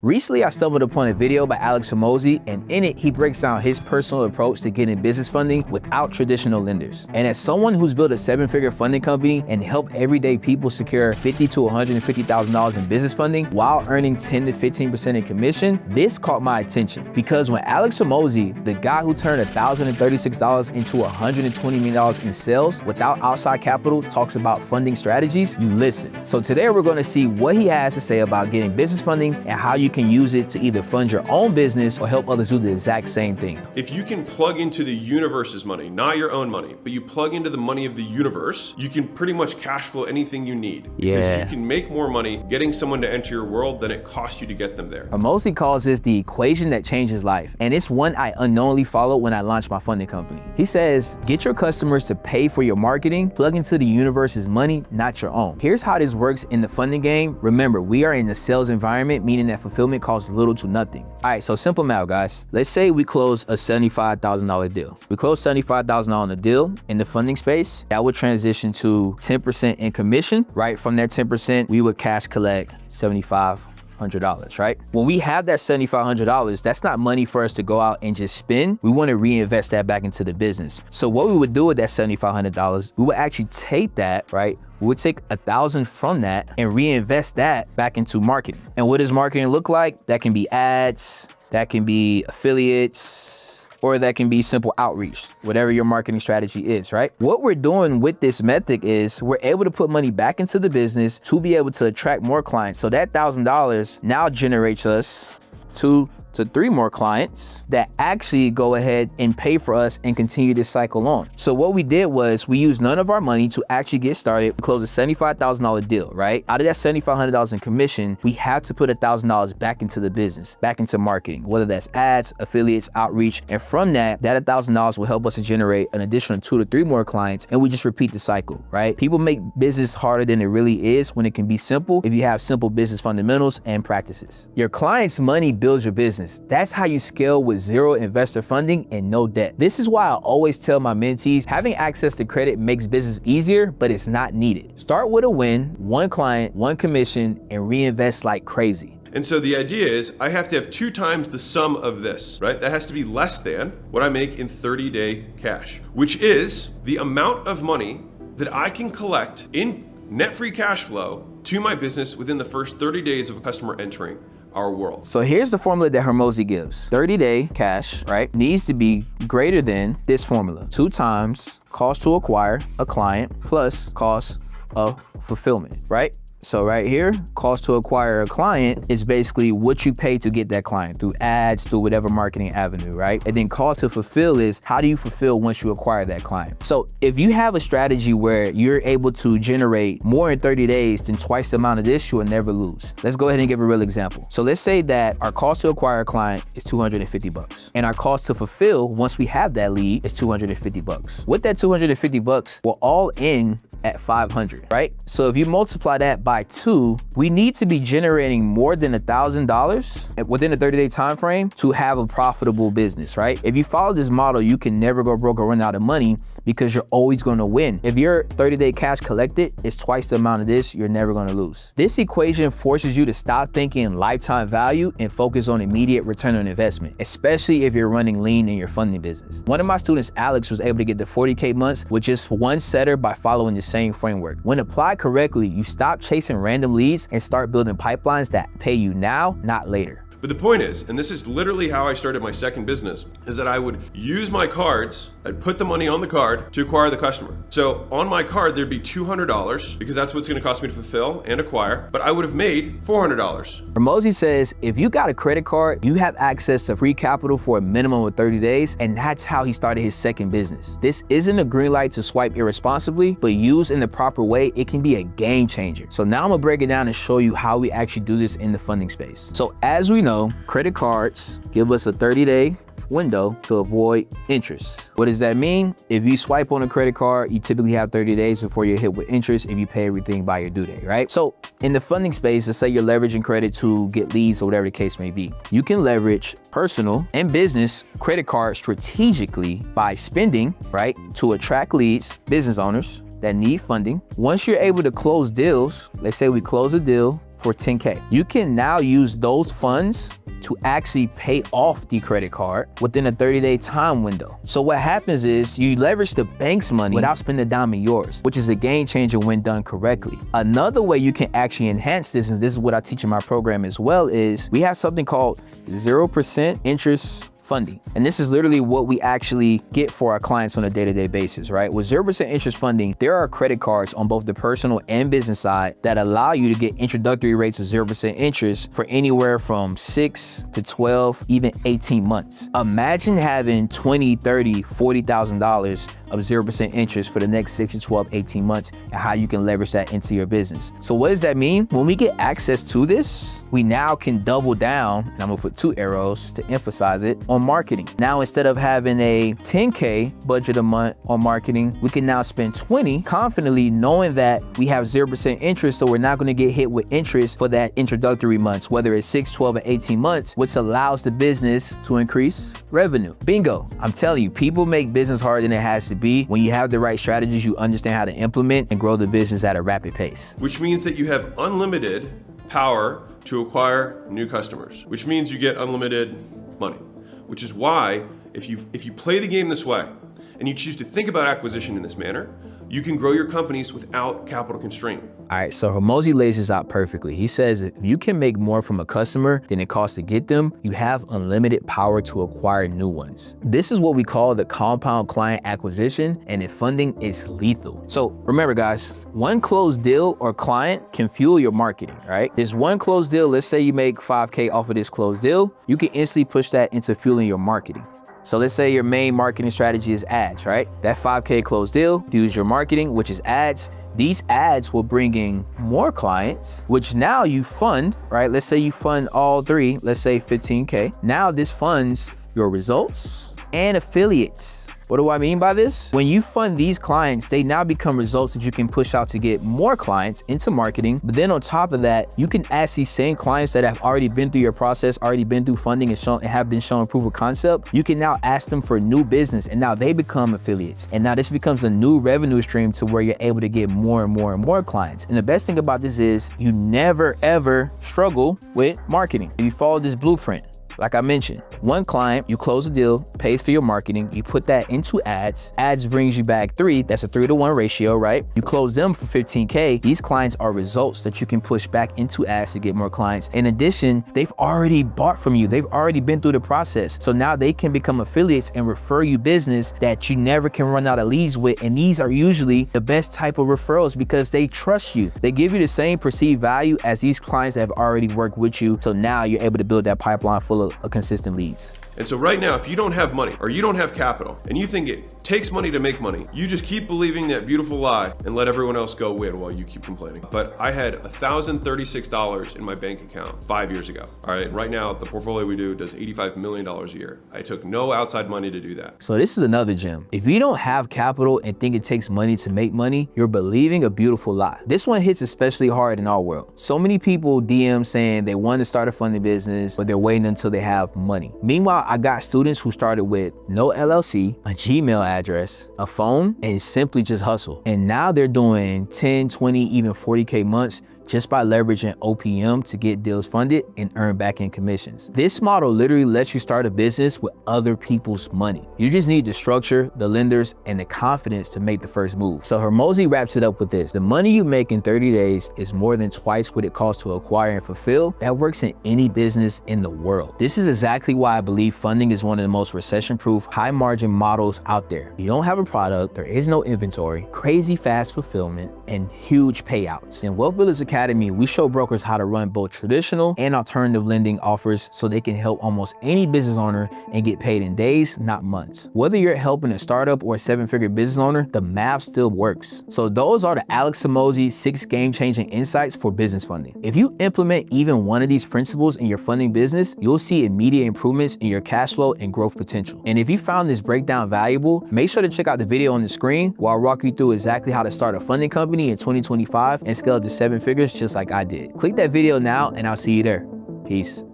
Recently, I stumbled upon a video by Alex Hormozi, and in it, he breaks down his personal approach to getting business funding without traditional lenders. And as someone who's built a 7-figure funding company and helped everyday people secure $50,000 to $150,000 in business funding while earning 10 to 15% in commission, this caught my attention. Because when Alex Hormozi, the guy who turned $1,036 into $120 million in sales without outside capital, talks about funding strategies, you listen. So today we're going to see what he has to say about getting business funding and how you can use it to either fund your own business or help others do the exact same thing. If you can plug into the universe's money, not your own money, but you plug into the money of the universe, you can pretty much cash flow anything you need. Because you can make more money getting someone to enter your world than it costs you to get them there. Hormozi calls this the equation that changes life. And it's one I unknowingly followed when I launched my funding company. He says, get your customers to pay for your marketing, plug into the universe's money, not your own. Here's how this works in the funding game. Remember, we are in the sales environment, meaning that fulfillment costs little to nothing. All right, so simple math, guys. Let's say we close a $75,000 deal. We close $75,000 on the deal in the funding space. That would transition to 10% in commission, right? From that 10%, we would cash collect $7,500, right? When we have that $7,500, that's not money for us to go out and just spend. We want to reinvest that back into the business. So what we would do with that $7,500, we would actually take that, right? We would take $1,000 from that and reinvest that back into marketing. And what does marketing look like? That can be ads, that can be affiliates, or that can be simple outreach, whatever your marketing strategy is, right? What we're doing with this method is we're able to put money back into the business to be able to attract more clients. So that $1,000 now generates us 2 to 3 more clients that actually go ahead and pay for us and continue this cycle on. So what we did was we used none of our money to actually get started. We closed a $75,000 deal, right? Out of that $7,500 in commission, we have to put $1,000 back into the business, back into marketing, whether that's ads, affiliates, outreach. And from that $1,000 will help us to generate an additional 2 to 3 more clients. And we just repeat the cycle, right? People make business harder than it really is when it can be simple if you have simple business fundamentals and practices. Your client's money builds your business. That's how you scale with zero investor funding and no debt. This is why I always tell my mentees, having access to credit makes business easier, but it's not needed. Start with a win, 1 client, 1 commission, and reinvest like crazy. And so the idea is I have to have 2 times the sum of this, right? That has to be less than what I make in 30-day cash, which is the amount of money that I can collect in net free cash flow to my business within the first 30 days of a customer entering our world. So here's the formula that Hormozi gives. 30-day cash, right, needs to be greater than this formula. 2 times cost to acquire a client plus cost of fulfillment, right? So right here, cost to acquire a client is basically what you pay to get that client through ads, through whatever marketing avenue, right? And then cost to fulfill is how do you fulfill once you acquire that client? So if you have a strategy where you're able to generate more in 30 days than twice the amount of this, you will never lose. Let's go ahead and give a real example. So let's say that our cost to acquire a client is $250 and our cost to fulfill once we have that lead is $250. With that $250, we're all in at $500, right? So if you multiply that by 2, we need to be generating more than $1,000 within a 30-day time frame to have a profitable business, right? If you follow this model, you can never go broke or run out of money because you're always going to win. If your 30-day cash collected is twice the amount of this, you're never going to lose. This equation forces you to stop thinking lifetime value and focus on immediate return on investment, especially if you're running lean in your funding business. One of my students, Alex, was able to get to 40K months with just 1 setter by following the same framework. When applied correctly, you stop chasing random leads and start building pipelines that pay you now, not later. But the point is, and this is literally how I started my second business, is that I would use my cards, I'd put the money on the card to acquire the customer. So on my card, there'd be $200 because that's what's gonna cost me to fulfill and acquire, but I would have made $400. Hormozi says, if you got a credit card, you have access to free capital for a minimum of 30 days, and that's how he started his second business. This isn't a green light to swipe irresponsibly, but used in the proper way, it can be a game changer. So now I'm gonna break it down and show you how we actually do this in the funding space. So as we know, credit cards give us a 30-day window to avoid interest. What does that mean? If you swipe on a credit card, you typically have 30 days before you're hit with interest if you pay everything by your due date, right? So in the funding space, let's say you're leveraging credit to get leads or whatever the case may be. You can leverage personal and business credit cards strategically by spending, right, to attract leads, business owners that need funding. Once you're able to close deals, let's say we close a deal for 10K. You can now use those funds to actually pay off the credit card within a 30-day time window. So what happens is you leverage the bank's money without spending a dime of yours, which is a game changer when done correctly. Another way you can actually enhance this, and this is what I teach in my program as well, is we have something called 0% interest funding. And this is literally what we actually get for our clients on a day-to-day basis, right? With 0% interest funding, there are credit cards on both the personal and business side that allow you to get introductory rates of 0% interest for anywhere from 6 to 12, even 18 months. Imagine having $20, $30, $40,000 of 0% interest for the next 6 to 12, 18 months, and how you can leverage that into your business. So what does that mean? When we get access to this, we now can double down, and I'm gonna put 2 arrows to emphasize it, on marketing. Now, instead of having a 10K budget a month on marketing, we can now spend 20 confidently knowing that we have 0% interest, so we're not gonna get hit with interest for that introductory months, whether it's 6, 12, or 18 months, which allows the business to increase revenue. Bingo. I'm telling you, people make business harder than it has to be. When you have the right strategies, you understand how to implement and grow the business at a rapid pace. Which means that you have unlimited power to acquire new customers, which means you get unlimited money. Which is why, if you play the game this way and you choose to think about acquisition in this manner, you can grow your companies without capital constraint. All right, so Hormozi lays this out perfectly. He says if you can make more from a customer than it costs to get them, you have unlimited power to acquire new ones. This is what we call the compound client acquisition, and if funding is lethal. So remember guys, one closed deal or client can fuel your marketing, right? This one closed deal, let's say you make 5K off of this closed deal, you can instantly push that into fueling your marketing. So let's say your main marketing strategy is ads, right? That 5K closed deal, use your marketing, which is ads. These ads will bring in more clients, which now you fund, right? Let's say you fund all 3, let's say 15K. Now this funds your results and affiliates. What do I mean by this? When you fund these clients, they now become results that you can push out to get more clients into marketing. But then on top of that, you can ask these same clients that have already been through your process, already been through funding and have been shown proof of concept. You can now ask them for new business, and now they become affiliates. And now this becomes a new revenue stream to where you're able to get more and more and more clients. And the best thing about this is you never ever struggle with marketing. If you follow this blueprint, like I mentioned, one client, you close a deal, pays for your marketing, you put that into ads. Ads brings you back 3, that's a 3-to-1 ratio, right? You close them for 15K. These clients are results that you can push back into ads to get more clients. In addition, they've already bought from you. They've already been through the process. So now they can become affiliates and refer you business that you never can run out of leads with. And these are usually the best type of referrals because they trust you. They give you the same perceived value as these clients that have already worked with you. So now you're able to build that pipeline full of consistent leads. And so right now, if you don't have money or you don't have capital and you think it takes money to make money, you just keep believing that beautiful lie and let everyone else go win while you keep complaining. But I had $1,036 in my bank account 5 years ago. All right, right now the portfolio we do does $85 million a year. I took no outside money to do that. So this is another gem. If you don't have capital and think it takes money to make money, you're believing a beautiful lie. This one hits especially hard in our world. So many people DM saying they want to start a funding business, but they're waiting until they have money. Meanwhile, I got students who started with no LLC, a Gmail address, a phone, and simply just hustle. And now they're doing 10, 20, even 40K months just by leveraging OPM to get deals funded and earn back-end commissions. This model literally lets you start a business with other people's money. You just need the structure, the lenders, and the confidence to make the first move. So Hormozi wraps it up with this. The money you make in 30 days is more than twice what it costs to acquire and fulfill. That works in any business in the world. This is exactly why I believe funding is one of the most recession-proof, high-margin models out there. You don't have a product, there is no inventory, crazy fast fulfillment, and huge payouts. In Wealth Builders Academy, we show brokers how to run both traditional and alternative lending offers so they can help almost any business owner and get paid in days, not months. Whether you're helping a startup or a 7-figure business owner, the math still works. So those are the Alex Hormozi 6 game-changing insights for business funding. If you implement even one of these principles in your funding business, you'll see immediate improvements in your cash flow and growth potential. And if you found this breakdown valuable, make sure to check out the video on the screen where I'll walk you through exactly how to start a funding company in 2025 and scale to 7 figures just like I did. Click that video now and I'll see you there. Peace.